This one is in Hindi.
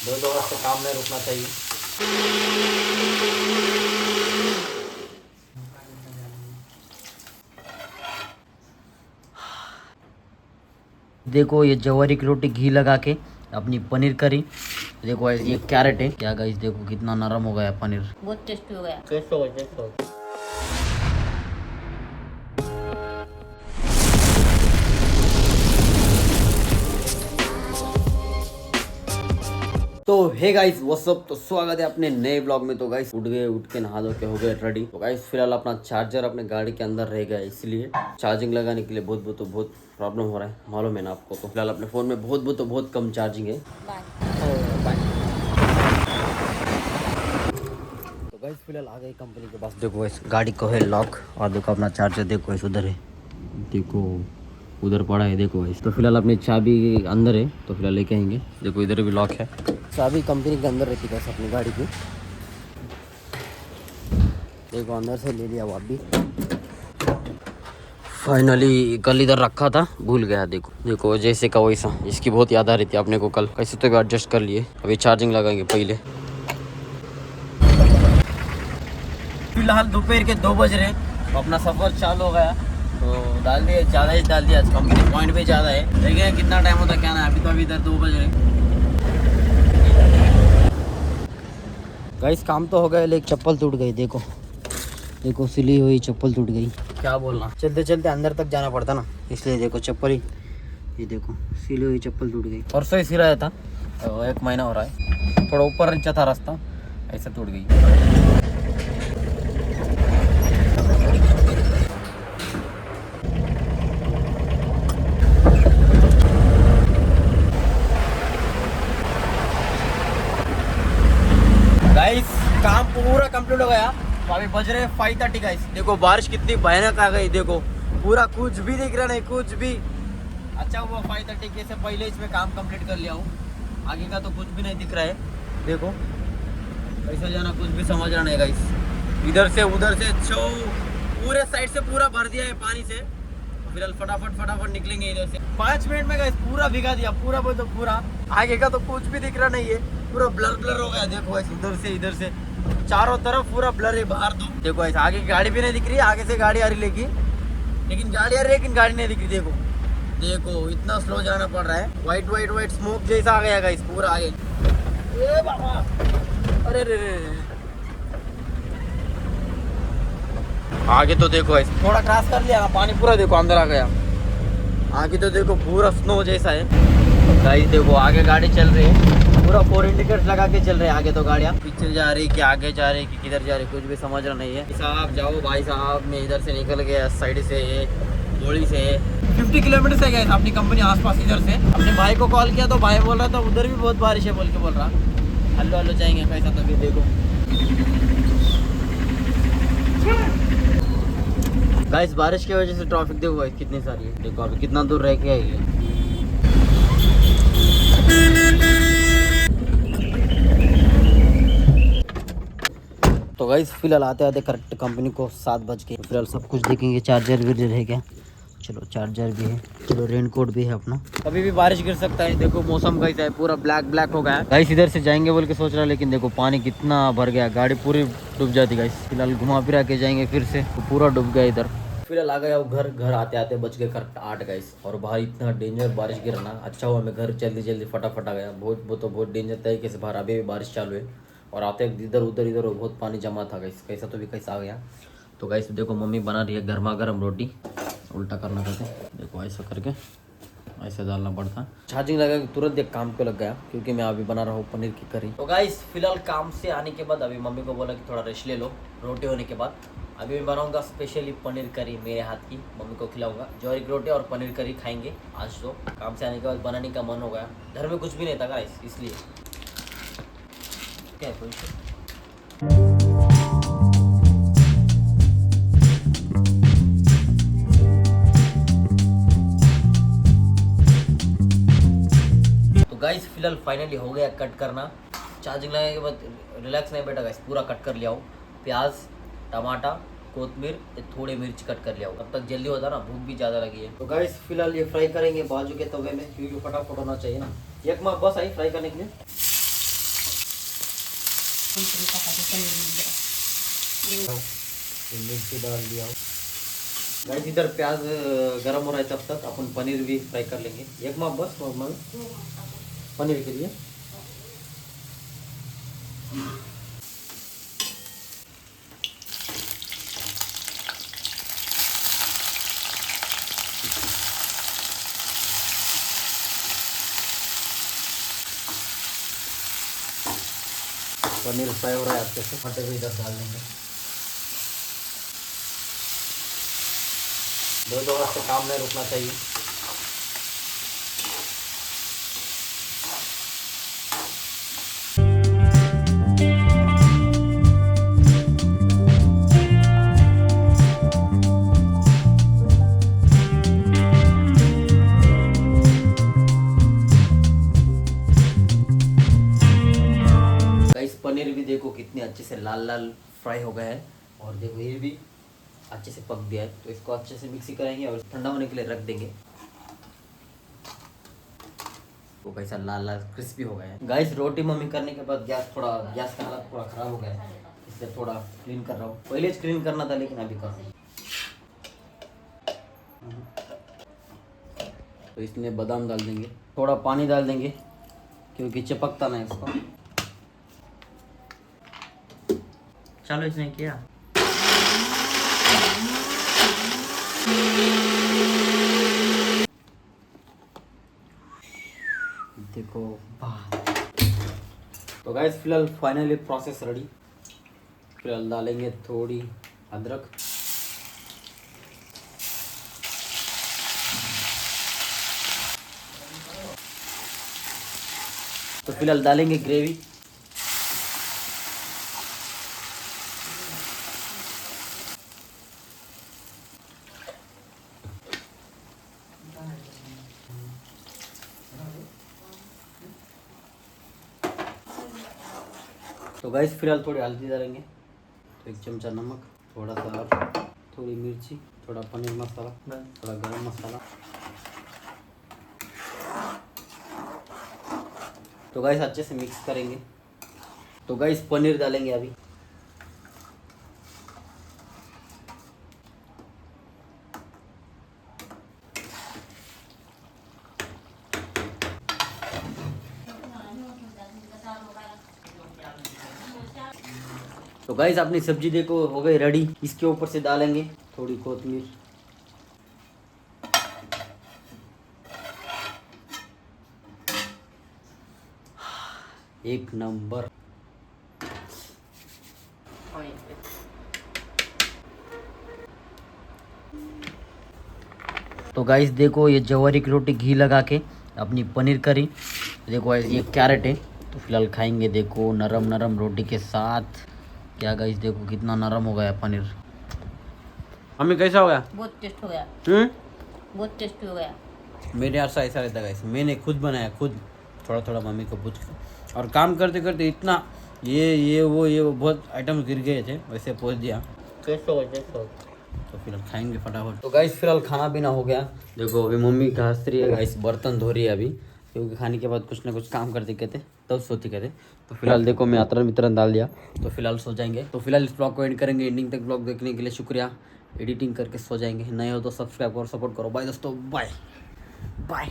दो वक्त काम नहीं रुकना चाहिए। देखो ये जवारी की रोटी घी लगा के अपनी पनीर करी। देखो ये कैरेट है क्या गाइस, देखो कितना नरम हो गया पनीर, बहुत टेस्टी हो गया। टेस्ट हो गया। तो हे गाइस व्हाट्सअप, तो स्वागत है अपने नए ब्लॉग में। तो गाइस उठ के नहा धो के हो गए रेडी। तो गाइस फिलहाल अपना चार्जर अपने गाड़ी के अंदर रह गया, इसलिए चार्जिंग लगाने के लिए बहुत प्रॉब्लम हो रहा है, मालूम है ना आपको। तो फिलहाल अपने फोन में बहुत कम चार्जिंग है। तो गाइस फिलहाल आ गए कंपनी के पास। देखो इस गाड़ी को है लॉक, और देखो अपना चार्जर देखो इस उधर है, देखो उधर पड़ा है देखो इस। तो फिलहाल अपनी चाबी अंदर है, तो फिलहाल लेके आएंगे। देखो इधर भी लॉक है, चाबी कंपनी के अंदर रहती है अपनी गाड़ी की। देखो अंदर से ले लिया वो अभी। फाइनली कल इधर रखा था, भूल गया। देखो जैसे का वैसा, इसकी बहुत याद आ रही थी अपने को कल। कैसे तो भी एडजस्ट कर लिए, अभी चार्जिंग लगाएंगे पहले। फिलहाल दोपहर के 2 बज रहे, तो अपना सफर चालू हो गया। तो डाल दिए, ज़्यादा ही डाल दिया आज, कंपनी पॉइंट भी ज़्यादा है। देखिए कितना टाइम होता क्या ना, अभी इधर 2 बज रहे। गाइस काम तो हो गया, लेकिन चप्पल टूट गई। देखो सिली हुई चप्पल टूट गई। क्या बोलना, चलते अंदर तक जाना पड़ता ना, इसलिए देखो चप्पल ही, ये देखो सिली हुई चप्पल टूट गई। परसों ही सिलाया था, 1 महीना हो रहा है। थोड़ा ऊपर नीचे था रास्ता, ऐसा टूट गई। गाइस काम पूरा कंप्लीट हो गया। तो अभी बज रहे 5:30 गाइस। देखो बारिश कितनी भयानक आ गई, देखो पूरा कुछ भी दिख रहा नहीं, कुछ भी। अच्छा हुआ 5:30 के से पहले इसमें काम कंप्लीट कर लिया हूँ, आगे का तो कुछ भी नहीं दिख रहा है। देखो कैसा जाना कुछ भी समझ रहा नहीं गाइस। इधर से उधर से पूरे साइड से पूरा भर दिया है पानी से। तो फिलहाल फटाफट निकलेंगे इधर से। 5 मिनट में गाइस पूरा भिगा दिया, पूरा बोल तो पूरा। आगे का तो कुछ भी दिख रहा नहीं है, पूरा ब्लर हो गया। देखो ऐसे इधर से चारों तरफ पूरा ब्लर है बाहर। तो देखो ऐसे आगे की गाड़ी भी नहीं दिख रही, आगे से गाड़ी आ रही लेकिन गाड़ी आ रही है, लेकिन गाड़ी नहीं दिख रही। देखो इतना स्लो जाना पड़ रहा है। वाइट स्मोक जैसा आ गया गाइस पूरा आगे। ए बाबा, अरे रे आगे तो देखो ऐसे थोड़ा क्रॉस कर लिया, पानी पूरा देखो अंदर आ गया। आगे तो देखो पूरा स्नो जैसा है गाइस। देखो आगे गाड़ी चल रही है, पूरा 4 इंडिकेटर्स लगा के चल रहे हैं। आगे तो गाड़ियाँ पीछे जा रही कि आगे जा रही कि किधर जा रही, कुछ भी समझ रहा नहीं है। साहब जाओ भाई साहब, मैं इधर से निकल गया, साइड से गोली से 50 किलोमीटर से गए अपनी कंपनी आसपास। इधर से अपने भाई को कॉल किया, तो भाई बोल रहा था उधर भी बहुत बारिश है बोल के बोल रहा। हल्लो जाएंगे कैसा, तो भी देखो गाइस बारिश की वजह से ट्रैफिक देखो गाइस कितनी सारी है। देखो अभी कितना दूर रह के आई है। तो गाइस फिलहाल आते करेक्ट कंपनी को 7 बज के। फिलहाल सब कुछ देखेंगे, चार्जर विर्जर है क्या, चलो चार्जर भी है, चलो रेनकोट भी है अपना। कभी भी बारिश गिर सकता है। देखो मौसम कैसा है, पूरा ब्लैक हो गया है गाइस। इधर से जाएंगे बोल के सोच रहा, लेकिन देखो पानी कितना भर गया, गाड़ी पूरी डूब जाती गाइस। फिलहाल घुमा फिरा के जाएंगे फिर से, तो पूरा डूब गया इधर। फिलहाल आ गया घर आते बच गए करेक्ट 8 गाइस। और बाहर इतना डेंजर बारिश गिर रहा। अच्छा हुआ मैं घर जल्दी फटाफट आ गया। बहुत डेंजर तरीके से बाहर अभी भी बारिश चालू है। और आते इधर उधर बहुत पानी जमा था गाइस, कैसा तो भी कैसा आ गया। तो गाइस देखो मम्मी बना रही है गर्मा गर्म रोटी। उल्टा करना पड़ता, देखो ऐसा करके ऐसे डालना पड़ता। चार्जिंग लगा के तुरंत एक काम पे लग गया, क्योंकि मैं अभी बना रहा हूँ पनीर की करी। तो गाइस फिलहाल काम से आने के बाद अभी मम्मी को बोला कि थोड़ा रेस्ट ले लो रोटी होने के बाद। अभी मैं बनाऊंगा स्पेशली पनीर करी मेरे हाथ की, मम्मी को खिलाऊंगा। ज्वारी की रोटी और पनीर करी खाएंगे आज। तो काम से आने के बाद बनाने का मन हो गया, घर में कुछ भी नहीं था गाइस, इसलिए क्या है गाइस। फिलहाल फाइनली हो गया कट करना। चार्जिंग लगाने के बाद रिलैक्स नहीं बैठा गाइस, पूरा कट कर लिया हूँ। प्याज, टमाटर, कोतमीर, थोड़े मिर्च कट कर लिया हूँ। तब तक जल्दी होता ना, भूख भी ज़्यादा लगी है। तो गाइस फिलहाल ये फ्राई करेंगे बाजू के तवे में, क्योंकि फटाफट होना चाहिए ना। एक माँ बस आई फ्राई करने के लिए। मिर्ची डाल दिया। गाइस इधर प्याज गरम हो रहा है, तब तक अपन पनीर भी फ्राई कर लेंगे। एक माप बस नॉर्मल पनीर के लिए। पनीर फ्राई हो रहा है अच्छे से, फटे हुए इधर डाल देंगे। दो हाथ से काम नहीं रुकना चाहिए। गाइस पनीर भी देखो कितने अच्छे से लाल लाल फ्राई हो गया है, और देखो ये भी अच्छे से पक गया है। तो इसको अच्छे से मिक्सी करेंगे और ठंडा होने के लिए रख देंगे। तो कैसा लाल लाल क्रिस्पी हो गया है। गाइस रोटी मम्मी करने के बाद गैस का हालत थोड़ा खराब हो गया है, इसलिए थोड़ा क्लीन कर रहा हूँ। पहले क्लीन करना था लेकिन अभी कर रहा हूँ। तो इसमें बादाम डाल देंगे, थोड़ा पानी डाल देंगे क्योंकि चिपकता नहीं इसको। चलो इसने किया। देखो तो गाइस फिलहाल फाइनली प्रोसेस रेडी। फिलहाल डालेंगे थोड़ी अदरक, तो फिलहाल डालेंगे ग्रेवी। तो गाइस फिलहाल थोड़ी हल्दी डालेंगे, तो 1 चमचा नमक, थोड़ा सा थोड़ी मिर्ची, थोड़ा पनीर मसाला, थोड़ा गरम मसाला। तो गाइस अच्छे से मिक्स करेंगे। तो गाइस पनीर डालेंगे अभी। तो गाइस अपनी सब्जी देखो हो गई रेडी। इसके ऊपर से डालेंगे थोड़ी कोथिमीर, एक नंबर। तो गाइस देखो ये जवारी की रोटी घी लगा के अपनी पनीर करी। देखो ये कैरेट है, तो फिलहाल खाएंगे। देखो नरम नरम रोटी के साथ। क्या गाइस देखो कितना नरम हो गया पनीर। मम्मी कैसा हो गया? बहुत टेस्ट हो गया। बहुत टेस्ट हो गया। मेरे यहाँ से ऐसा रहता गाइस, मैंने खुद बनाया, खुद थोड़ा थोड़ा मम्मी को पूछ के। और काम करते करते इतना ये वो बहुत आइटम गिर गए थे, वैसे पहुँच दिया। तो फिलहाल खाएंगे फटाफट। तो गाइस फिलहाल खाना पीना हो गया। देखो अभी मम्मी घास रही है गाइस, बर्तन धो रही है अभी, क्योंकि खाने के बाद कुछ ना कुछ काम करते कहते तब सोते कहते। तो फिलहाल देखो मैं अतरन वितरन डाल दिया, तो फिलहाल सो जाएंगे। तो फिलहाल इस ब्लॉग को एंड करेंगे। एंडिंग तक ब्लॉग देखने के लिए शुक्रिया। एडिटिंग करके सो जाएंगे। नए हो तो सब्सक्राइब करो, सपोर्ट करो। बाय दोस्तों, बाय बाय।